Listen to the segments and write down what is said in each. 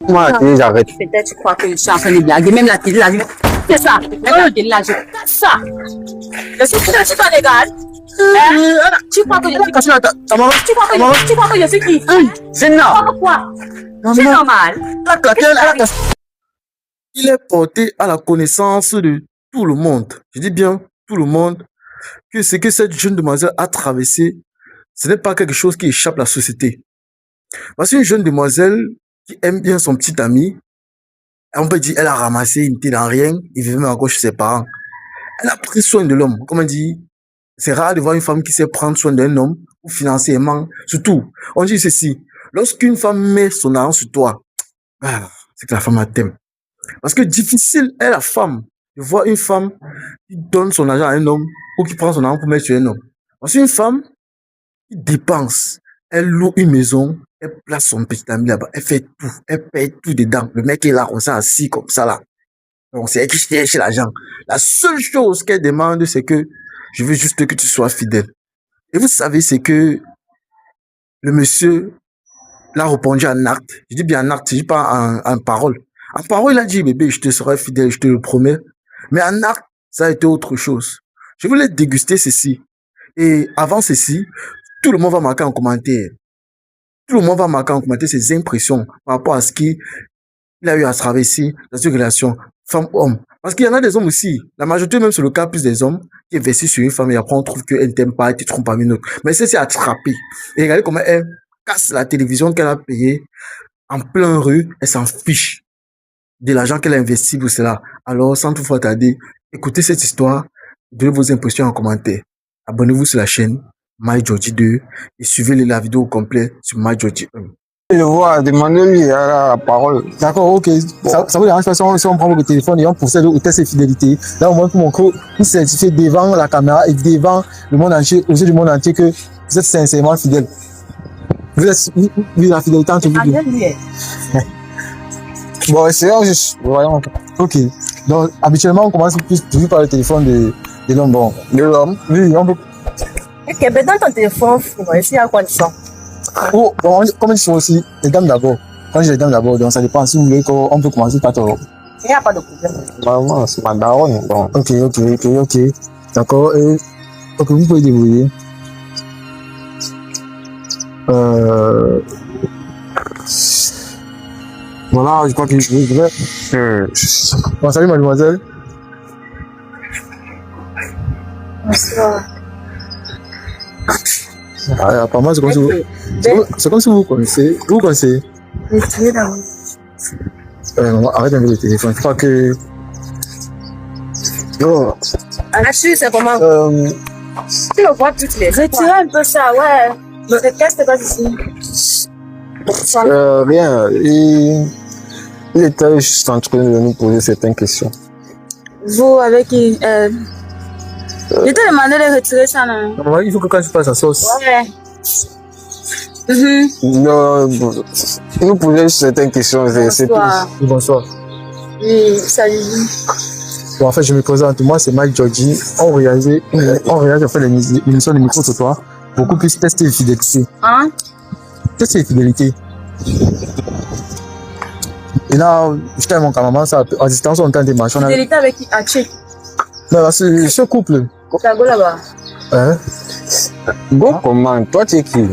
Moi, la télé, j'arrête. Peut-être tu crois que je suis en train de blaguer. Même la télé, là, c'est ça. Même la télé, là, je casse ça. Je suis peut-être tu t'en regardes. Tu crois que je suis qui? Tu crois que je suis qui? C'est normal. Pourquoi? C'est normal. Il est porté à la connaissance de tout le monde. Je dis bien tout le monde que ce que cette jeune demoiselle a traversé, ce n'est pas quelque chose qui échappe à la société. Voici une jeune demoiselle qui aime bien son petit ami. On peut dire, elle a ramassé, il n'était dans rien, il vivait même encore chez ses parents. Elle a pris soin de l'homme. Comme on dit, c'est rare de voir une femme qui sait prendre soin d'un homme, ou financièrement. Surtout, on dit ceci, lorsqu'une femme met son argent sur toi, c'est que la femme t'aime. Parce que difficile est la femme de voir une femme qui donne son argent à un homme ou qui prend son argent pour mettre sur un homme. Parce qu'une femme qui dépense, elle loue une maison, elle place son petit ami là-bas, elle fait tout, elle paye tout dedans. Le mec est là, on s'est assis comme ça là. Donc c'est elle qui cherche l'argent. La seule chose qu'elle demande, c'est que je veux juste que tu sois fidèle. Et vous savez, c'est que le monsieur l'a répondu en acte. Je dis bien en acte, je dis pas en parole. En parole, il a dit, bébé, je te serai fidèle, je te le promets. Mais en acte, ça a été autre chose. Je voulais déguster ceci. Et avant ceci, tout le monde va marquer en commentaire. Tout le monde va marquer en commentaire ses impressions par rapport à ce qu'il a eu à traverser dans une relation femme-homme. Parce qu'il y en a des hommes aussi. La majorité, même c'est le cas plus des hommes, qui investissent sur une femme et après on trouve qu'elle ne t'aime pas, elle te trompe parmi une autre. Mais c'est attrapé. Et regardez comment elle casse la télévision qu'elle a payée en plein rue, elle s'en fiche de l'argent qu'elle a investi pour cela. Alors, sans toutefois tarder, écoutez cette histoire, donnez vos impressions en commentaire. Abonnez-vous sur la chaîne MyGeorgie 2 et suivez la vidéo au complet sur MyGeorgie 1. Je vois, demandez-lui la parole. D'accord, ok. Bon. Ça vous dérange pas si on prend votre téléphone et on procède au test de fidélité. Là, au moins, pour montrer, vous certifiez devant la caméra et devant le monde entier, aux yeux du monde entier, que vous êtes sincèrement fidèle. Vous êtes la fidélité entre vous deux. Bon, essayons juste. Voyons. Ok. Donc, habituellement, on commence toujours par le téléphone de l'homme. Bon. De l'homme? Oui, on peut. Ok, ben dans ton téléphone, on va essayer à quoi tu sens. Oh, bon, comme ils sont aussi, les dames d'abord. Quand j'ai les dames d'abord, donc ça dépend. Si vous voulez qu'on peut commencer par toi. Il n'y a pas de problème. Maman, c'est ma daronne. Bon. Ok. D'accord. Ok, vous pouvez débrouiller. Voilà, je crois que je vais. Bon, salut mademoiselle. Bonsoir. Apparemment, c'est comme si vous connaissez. Vous connaissez. Retirez d'abord. Maman, arrête un peu le téléphone. Je crois que. Oh. Là-dessus, c'est comment? Tu le vois toutes les. Retirez un peu ça, ouais. Qu'est-ce que tu as ici? Rien. Il était juste en train de nous poser certaines questions. Vous, avec qui? Je t'ai demandé de retirer ça, non? Maman, il faut que quand tu passes la sauce. Ouais. Non, il nous posait certaines questions. C'est tout. Bonsoir. Oui, salut. Bon, en fait, je me présente. Moi, c'est MyGeorgie. On réalise l'émission de micro ce soir. Beaucoup plus test et fidélité. Hein? Test et fidélité. Et là, je t'aime mon cameraman, ça, à distance, on tente des marches. Fidélité avec qui? Haché. Non, c'est ce couple. Ça go là-bas. Hein? Go comment? Toi, tu es qui?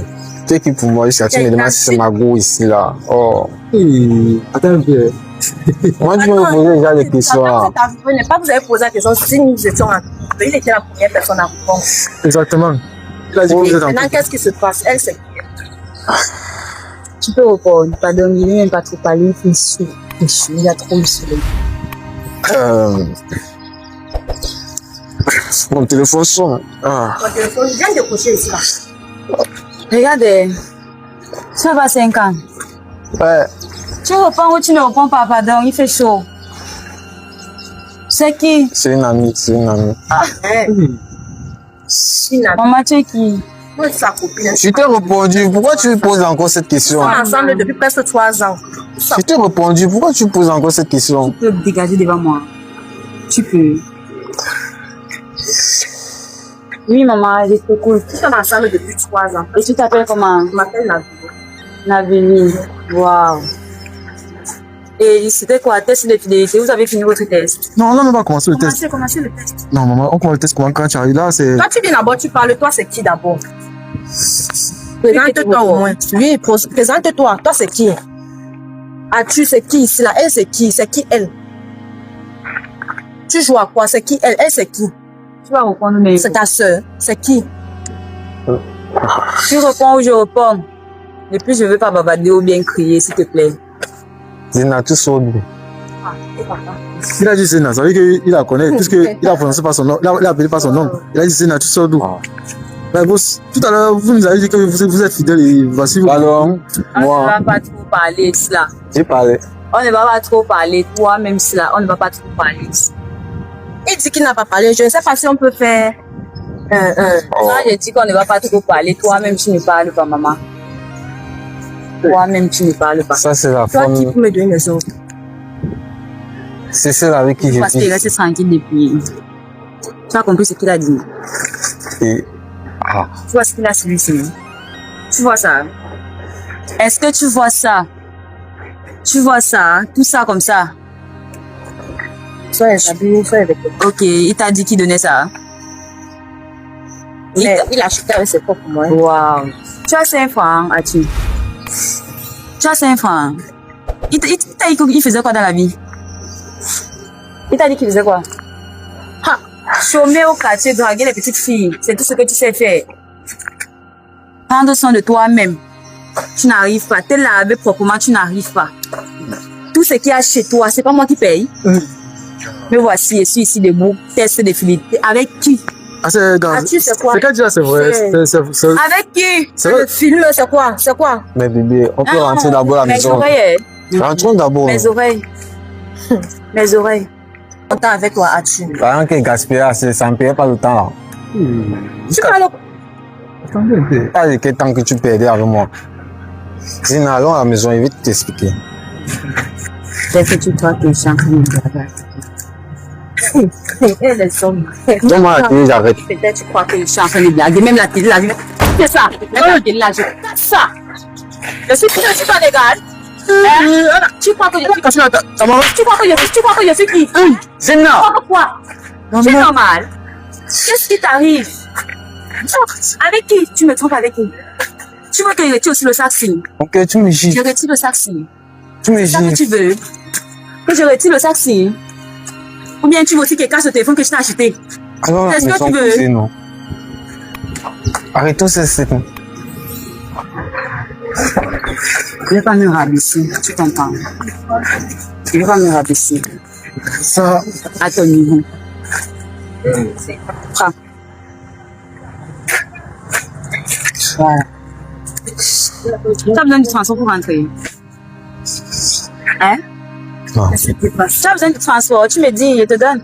Tu es qui pour moi? Tu me demandes si c'est ma go ici, là. Oh. Attends un peu. Moi, tu me posais déjà des questions. Ne pas vous avez posé la question si nous étions en couple. Il était la première personne à répondre. Exactement. Maintenant, qu'est-ce qui se passe? Elle, c'est tu peux répondre. Pardon, il n'est pas trop parler. Il fait chaud. Il y a trop de soleil. Mon téléphone sonne. Mon téléphone vient de coucher ici, là. Regardez, ça va 5 ans. Ouais. Tu réponds ou tu ne réponds pas, pardon, il fait chaud. C'est qui? C'est une amie. Ah, Maman, tu es qui? Moi, c'est sa copine. Je t'ai répondu. Pourquoi tu poses encore cette question? Nous sommes ensemble depuis presque 3 ans. Je t'ai répondu. Pourquoi tu poses encore cette question? Tu peux dégager devant moi. Tu peux. Oui, maman, je t'écoute. Nous sommes ensemble depuis 3 ans. Et tu t'appelles comment? Je m'appelle Navi. Navini. Waouh. Et c'était quoi? Test de fidélité. Vous avez fini votre test. Non, on n'a même pas commencé le test. Commencez le test. Non, maman, on commence le test comment quand tu arrives là, c'est... Quand tu viens d'abord, tu parles. Toi, c'est qui d'abord? Présente-toi au moins. Oui, présente-toi. Toi, c'est qui? As-tu, c'est qui ici là? Elle, c'est qui? C'est qui elle? Tu joues à quoi? C'est qui elle? Elle, c'est qui? Tu vas répondre, mais... C'est ta sœur. C'est qui? Tu réponds ou je réponds? Et puis, je veux pas bavarder ou bien crier, s'il te plaît. Zina, tu sors d'où? Il a dit Zena, ça veut dire qu'il la connaît, puisqu'il a prononcé pas son nom, il a appelé pas son nom. Il a dit Zena, tu sors d'où? Mais vous, tout à l'heure, vous nous avez dit que vous êtes fidèle et voici vous. Alors, On ne moi, va pas trop parler de cela. j'ai parlé. On ne va pas trop parler. Toi-même, cela, on ne va pas trop parler de cela. Il dit qu'il n'a pas parlé. Je ne sais pas si on peut faire Moi, je dis qu'on ne va pas trop parler. Toi-même, tu ne parles pas, maman. Toi-même, tu ne parles pas. Ça, c'est la Toi qui femme. peux me donner les autres. C'est celle avec qui je Parce qu'il vis. reste tranquille depuis. Tu as compris ce qu'il a dit? Et, ah, Tu vois ce qu'il a celui-ci? Tu vois ça? Est-ce que tu vois ça? Tu vois ça? Tout ça comme ça? Soyez habillés, soyez avec eux. Ok, il t'a dit qu'il donnait ça? Il a acheté avec ses propres moyens. Waouh! Tu as 5 francs, as-tu? Tu as 5 francs. Il t'a dit qu'il faisait quoi dans la vie? Il t'a dit qu'il faisait quoi? Ha! Chômer au quartier, draguer les petites filles. C'est tout ce que tu sais faire. Prendre soin de toi-même. Tu n'arrives pas. Te laver proprement, tu n'arrives pas. Tout ce qu'il y a chez toi, c'est pas moi qui paye. Mais voici, je suis ici debout. Test de fidélité. Avec qui? Ah, c'est dans... Ah, tu sais quoi? C'est qu'elle dit là, c'est vrai. C'est... Avec qui? C'est vrai. Le film, c'est quoi? C'est quoi? mais bébé, on peut rentrer d'abord à la Mes maison. oreilles. Rentrons d'abord. Mes oreilles. Mes oreilles. On t'a avec toi, as-tu? Par exemple, gaspiller, ça ne paye pas le temps là. Tu parles Pas de quel temps que tu perdais avec moi. Zina, allons à la maison, il va t'expliquer. Dès que tu crois que je suis en train de me blaguer. les hommes. Donne-moi la télé, j'arrête. Peut-être tu crois que je suis en train de blaguer. Même la télé, là, je vais... C'est ça. Même la télé, là, je vais... C'est ça. Je suis pas légal. Tu crois que je suis... Tu crois que je suis qui? Zina! Pourquoi? C'est normal. Qu'est-ce qui t'arrive? Avec qui? Tu me trompes avec qui? Tu veux que je retire aussi le sac-ci? Ok, tu me Je gis. retire le sac-ci. Tu me C'est ça que gis. tu veux? Que je retire le sac-ci? Ou bien tu veux aussi que casse le téléphone que je t'ai acheté? Allons à la Est-ce que maison, tu veux? cousin, non. Arrêtons ce second. Je vais pas me rabaisser, tu comprends? Je vais pas me rabaisser. Ça... À ton niveau. Prends. Voilà. Tu as besoin du transport pour rentrer? Hein? Non. Tu as besoin du transport, tu me dis, je te donne.